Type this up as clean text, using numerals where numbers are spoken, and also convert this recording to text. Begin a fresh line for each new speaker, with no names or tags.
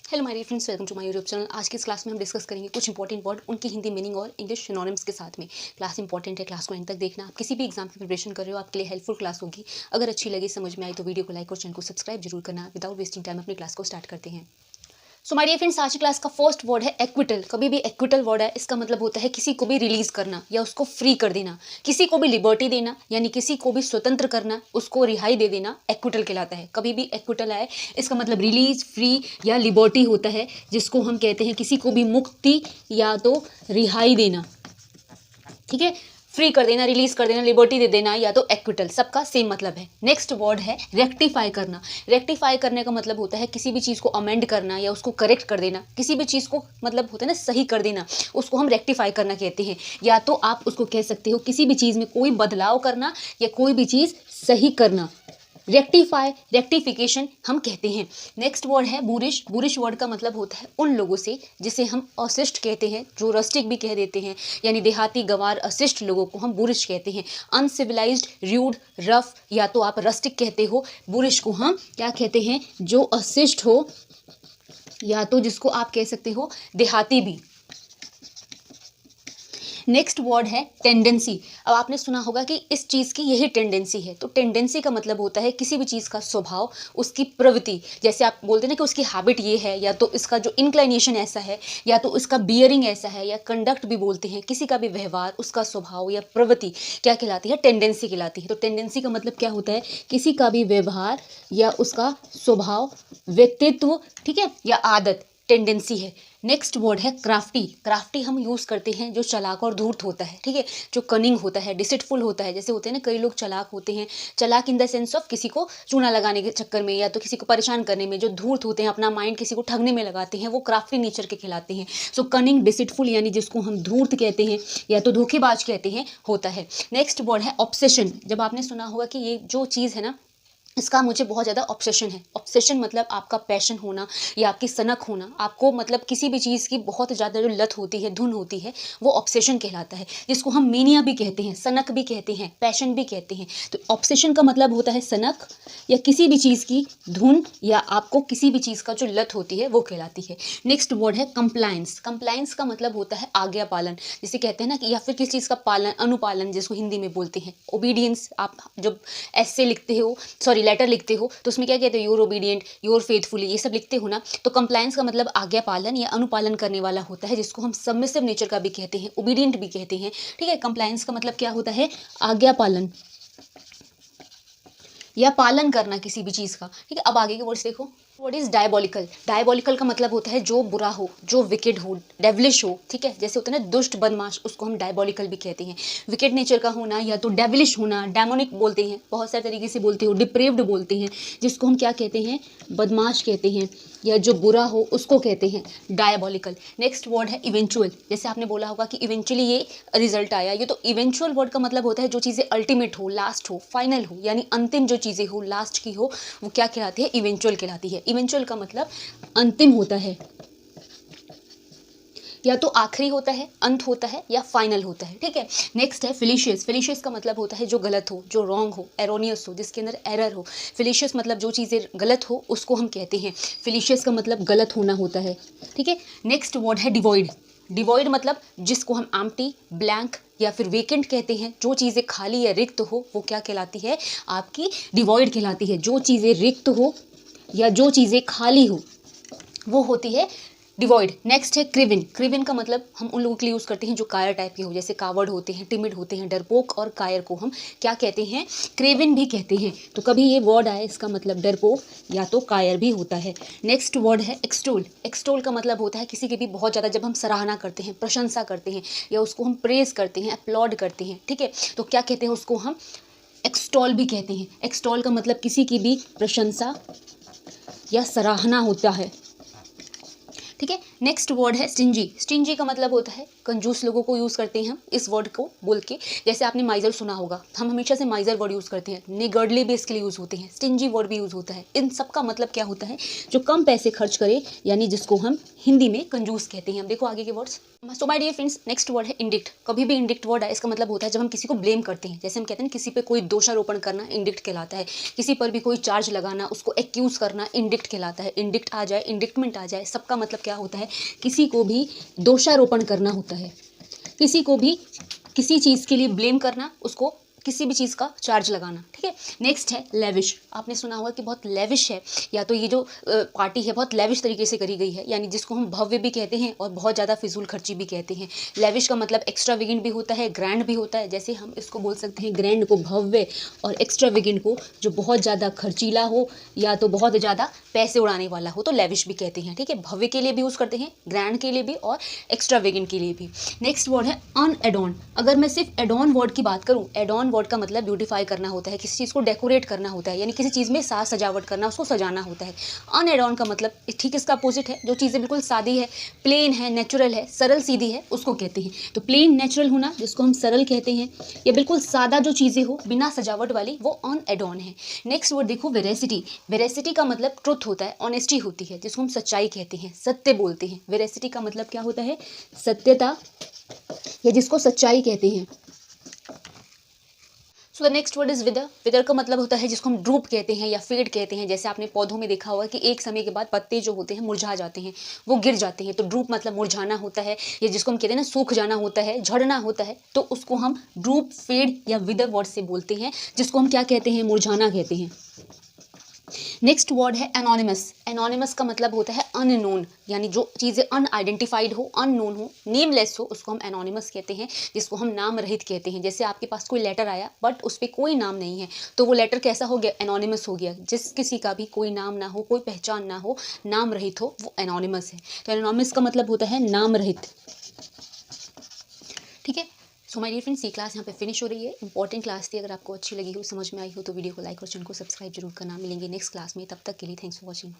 Hello my dear friends, welcome to my YouTube channel. आज की इस क्लास में हम डिस्कस करेंगे कुछ इंपॉर्टेंट वर्ड, उनकी हिंदी मीनिंग और इंग्लिश सिनोनिम्स के साथ में। क्लास इंपॉर्टेंट है, क्लास को एंड तक देखना। आप किसी भी एग्जाम की प्रिपरेशन कर रहे हो, आपके लिए हेल्पफुल क्लास होगी। अगर अच्छी लगी, समझ में आई तो वीडियो को लाइक और चैनल को सब्सक्राइब जरूर करना। विदाउट वेस्टिंग टाइम अपनी क्लास को स्टार्ट करते हैं। सो माय डियर फ्रेंड्स, आज की क्लास का फर्स्ट वर्ड है एक्विटल। कभी भी एक्विटल वर्ड है, इसका मतलब होता है किसी को भी रिलीज करना या उसको फ्री कर देना, किसी को भी लिबर्टी देना, यानी किसी को भी स्वतंत्र करना, उसको रिहाई दे देना, एक्विटल कहलाता है। कभी भी एक्विटल आए, इसका मतलब रिलीज, फ्री या लिबर्टी होता है, जिसको हम कहते हैं किसी को भी मुक्ति या तो रिहाई देना। ठीक है, फ्री कर देना, रिलीज कर देना, लिबर्टी दे देना या तो एक्विटल, सबका सेम मतलब है। नेक्स्ट वर्ड है रेक्टिफाई करना। रेक्टिफाई करने का मतलब होता है किसी भी चीज़ को अमेंड करना या उसको करेक्ट कर देना, किसी भी चीज़ को मतलब होता है ना सही कर देना, उसको हम रेक्टिफाई करना कहते हैं। या तो आप उसको कह सकते हो किसी भी चीज़ में कोई बदलाव करना या कोई भी चीज़ सही करना, रेक्टिफाई, रेक्टिफिकेशन हम कहते हैं। नेक्स्ट वर्ड है बुरिश। बुरिश वर्ड का मतलब होता है उन लोगों से जिसे हम अशिष्ट कहते हैं, जो रस्टिक भी कह देते हैं, यानी देहाती, गंवार, अशिष्ट लोगों को हम बुरिश कहते हैं। अनसिविलाइज्ड, र्यूड, रफ, या तो आप रस्टिक कहते हो। बुरिश को हम क्या कहते हैं? जो अशिष्ट हो, या तो जिसको आप कह सकते हो देहाती भी। नेक्स्ट वर्ड है टेंडेंसी। अब आपने सुना होगा कि इस चीज़ की यही टेंडेंसी है, तो टेंडेंसी का मतलब होता है किसी भी चीज़ का स्वभाव, उसकी प्रवृत्ति। जैसे आप बोलते हैं ना कि उसकी हैबिट ये है, या तो इसका जो इंक्लाइनेशन ऐसा है, या तो इसका बियरिंग ऐसा है, या कंडक्ट भी बोलते हैं। किसी का भी व्यवहार, उसका स्वभाव या प्रवृत्ति क्या कहलाती है? टेंडेंसी कहलाती है। तो टेंडेंसी का मतलब क्या होता है? किसी का भी व्यवहार या उसका स्वभाव, व्यक्तित्व, ठीक है, या आदत, टेंडेंसी है। नेक्स्ट वर्ड है क्राफ्टी। क्राफ्टी हम यूज़ करते हैं जो चालाक और धूर्त होता है, ठीक है, जो कनिंग होता है, डिसिटफुल होता है। जैसे होते हैं ना कई लोग चालाक होते हैं, चालाक इन द सेंस ऑफ किसी को चूना लगाने के चक्कर में या तो किसी को परेशान करने में। जो धूर्त होते हैं, अपना माइंड किसी को ठगने में लगाते हैं, वो क्राफ्टी नेचर के खिलाते हैं। सो कनिंग, डिसिटफुल, यानी जिसको हम धूर्त कहते हैं या तो धोखेबाज कहते हैं, होता है। नेक्स्ट वर्ड है ऑब्सेशन। जब आपने सुना होगा कि ये जो चीज़ है ना, इसका मुझे बहुत ज़्यादा ऑब्सेशन है। ऑब्सेशन मतलब आपका पैशन होना या आपकी सनक होना, आपको मतलब किसी भी चीज़ की बहुत ज़्यादा जो लत होती है, धुन होती है, वो ऑब्सेशन कहलाता है, जिसको हम मेनिया भी कहते हैं, सनक भी कहते हैं, पैशन भी कहते हैं। तो ऑब्सेशन का मतलब होता है सनक या किसी भी चीज़ की धुन, या आपको किसी भी चीज़ का जो लत होती है वो कहलाती है। नेक्स्ट वर्ड है कंप्लायंस। कंप्लायंस का मतलब होता है आज्ञा पालन, जिसे कहते हैं ना कि, या फिर किसी चीज़ का पालन, अनुपालन, जिसको हिंदी में बोलते हैं ओबीडियंस। आप जब ऐसे लिखते हो, सॉरी लेटर लिखते हो, तो उसमें क्या कहते हो? योर ओबीडियंट, योर फेथफुली, ये सब लिखते हो ना। तो कंप्लायंस का मतलब आज्ञा पालन या अनुपालन करने वाला होता है, जिसको हम सबमिसिव नेचर का भी कहते हैं, ओबीडियंट भी कहते हैं। ठीक है, कंप्लायंस का मतलब क्या होता है? आज्ञा पालन या पालन करना किसी भी चीज़ का। ठीक है, अब आगे के वर्ड्स देखो। What is diabolical? डायबॉलिकल का मतलब होता है जो बुरा हो, जो विकेड हो, डेविलिश हो। ठीक है, जैसे होता है ना दुष्ट, बदमाश, उसको हम डायबॉलिकल भी कहते हैं। विकेड नेचर का होना या तो डेविलिश होना, डेमोनिक बोलते हैं, बहुत सारे तरीके से बोलते हो, डिप्रेव्ड बोलते हैं, जिसको हम क्या कहते हैं? बदमाश कहते हैं, या जो बुरा हो उसको कहते हैं डायबॉलिकल। नेक्स्ट वर्ड है इवेंचुअल। जैसे आपने बोला होगा कि इवेंचुअली ये रिजल्ट आया, ये तो इवेंचुअल वर्ड का मतलब होता है जो चीज़ें अल्टीमेट हो, लास्ट हो, फाइनल हो, यानी अंतिम जो चीज़ें हो, लास्ट की हो, वो क्या कहलाती है? इवेंचुअल कहलाती है। इवेंचुअल का मतलब अंतिम होता है, या तो आखिरी होता है, अंत होता है, या फाइनल होता है। ठीक है, नेक्स्ट है फिलिशियस। फिलिशियस का मतलब होता है जो गलत हो, जो रॉन्ग हो, एरोनियस हो, जिसके अंदर एरर हो। फिलिशियस मतलब जो चीज़ें गलत हो उसको हम कहते हैं। फिलिशियस का मतलब गलत होना होता है। ठीक है, नेक्स्ट वर्ड है डिवॉइड। डिवॉइड मतलब जिसको हम एम्प्टी, ब्लैंक या फिर वेकेंट कहते हैं। जो चीज़ें खाली या रिक्त हो वो क्या कहलाती है? आपकी डिवॉइड कहलाती है। जो चीज़ें रिक्त हो या जो चीज़ें खाली हो वो होती है डिवॉइड। नेक्स्ट है क्रिविन। क्रिविन का मतलब हम उन लोगों के लिए यूज़ करते हैं जो कायर टाइप के हो, जैसे कावर्ड होते हैं, टिमिड होते हैं, डरपोक और कायर को हम क्या कहते हैं? क्रेविन भी कहते हैं। तो कभी ये वर्ड आए, इसका मतलब डरपोक या तो कायर भी होता है। नेक्स्ट वर्ड है एक्सटोल। एक्सटोल का मतलब होता है किसी की भी बहुत ज़्यादा, जब हम सराहना करते हैं, प्रशंसा करते हैं, या उसको हम प्रेज करते हैं, अपलॉड करते हैं। ठीक है, तो क्या कहते हैं? उसको हम एक्सटॉल भी कहते हैं। एक्सटॉल का मतलब किसी की भी प्रशंसा या सराहना होता है। ठीक है, नेक्स्ट वर्ड है स्टिंजी। स्टिंजी का मतलब होता है कंजूस लोगों को यूज़ करते हैं हम इस वर्ड को बोल के। जैसे आपने माइजर सुना होगा, हम हमेशा से माइजर वर्ड यूज़ करते हैं, निगर्डली भी इसके लिए यूज़ होते हैं, स्टिंजी वर्ड भी यूज़ होता है। इन सब का मतलब क्या होता है? जो कम पैसे खर्च करे, यानी जिसको हम हिंदी में कंजूस कहते हैं। हम देखो आगे के words. So my dear friends, next word है इंडिक्ट। कभी भी इंडिक्ट वर्ड है, इसका मतलब होता है जब हम किसी को ब्लेम करते हैं, जैसे हम कहते हैं ना किसी पे कोई दोषारोपण करना, इंडिक्ट कहलाता है। किसी पर भी कोई चार्ज लगाना, उसको एक्यूज करना, इंडिक्ट कहलाता है। इंडिक्ट आ जाए, इंडिक्टमेंट आ जाए, सबका मतलब क्या होता है, किसी को भी दोषारोपण करना होता है, किसी को भी किसी चीज़ के लिए ब्लेम करना, उसको किसी भी चीज़ का चार्ज लगाना, ठीक है। नेक्स्ट है लेविश। आपने सुना होगा कि बहुत लेविश है, या तो ये जो पार्टी है बहुत लेविश तरीके से करी गई है, यानी जिसको हम भव्य भी कहते हैं और बहुत ज़्यादा फिजूल खर्ची भी कहते हैं। लेविश का मतलब एक्स्ट्रावेगेंट भी होता है, ग्रैंड भी होता है। जैसे हम इसको बोल सकते हैं ग्रैंड को भव्य, और एक्स्ट्रावेगेंट को जो बहुत ज़्यादा खर्चीला हो या तो बहुत ज़्यादा पैसे उड़ाने वाला हो, तो लेविश भी कहते हैं, ठीक है। भव्य के लिए भी यूज़ करते हैं, ग्रैंड के लिए भी और एक्स्ट्रावेगेंट के लिए भी। नेक्स्ट वर्ड है अनएडॉन। अगर मैं सिर्फ एडॉन वर्ड की बात करूँ, एडॉन वर्ड का मतलब ब्यूटीफाई करना होता है, किसी चीज़ को डेकोरेट करना होता है, यानी किसी चीज़ में साज सजावट करना, उसको सजाना होता है। अनएडॉन का मतलब ठीक इसका अपोजिट है, जो चीज़ें बिल्कुल सादी है, प्लेन है, नेचुरल है, सरल सीधी है, उसको कहते हैं। तो प्लेन नेचुरल होना, जिसको हम सरल कहते हैं, या बिल्कुल सादा जो चीज़ें हो बिना सजावट वाली, वो अनएडॉन है। नेक्स्ट वर्ड देखो वेरेसिटी। वेरेसिटी का मतलब ट्रुथ होता है, ऑनेस्टी होती है, जिसको हम सच्चाई कहते हैं, सत्य बोलते हैं। वेरेसिटी का मतलब क्या होता है, सत्यता, या जिसको सच्चाई कहते हैं। So the next word is whether. Whether का मतलब होता है जिसको हम ड्रूप कहते हैं या फेड कहते हैं। जैसे आपने पौधों में देखा होगा कि एक समय के बाद पत्ते जो होते हैं मुरझा जाते हैं, वो गिर जाते हैं, तो ड्रूप मतलब मुरझाना होता है, या जिसको हम कहते हैं ना सूख जाना होता है, झड़ना होता है, तो उसको हम ड्रूप, फेड या विदर वर्ड से बोलते हैं, जिसको हम क्या कहते हैं, मुरझाना कहते हैं। नेक्स्ट वर्ड है एनोनिमस। एनोनिमस का मतलब होता है अननोन, यानी जो चीज़ें अनआइडेंटिफाइड हो, अननोन हो, नेमलेस हो, उसको हम एनोनिमस कहते हैं, जिसको हम नाम रहित कहते हैं। जैसे आपके पास कोई लेटर आया बट उस पर कोई नाम नहीं है, तो वो लेटर कैसा हो गया, एनोनिमस हो गया। जिस किसी का भी कोई नाम ना हो, कोई पहचान ना हो, नाम रहित हो, वो एनोनिमस है। तो एनोनिमस का मतलब होता है नाम रहित, ठीक है। सो माय डियर फ्रेंड्स, ये क्लास यहाँ पे फिनिश हो रही है। इंपॉर्टेंट क्लास थी, अगर आपको अच्छी लगी हो, समझ में आई हो, तो वीडियो को लाइक और चैनल को सब्सक्राइब जरूर करना। मिलेंगे नेक्स्ट क्लास में, तब तक के लिए थैंक्स फॉर वॉचिंग।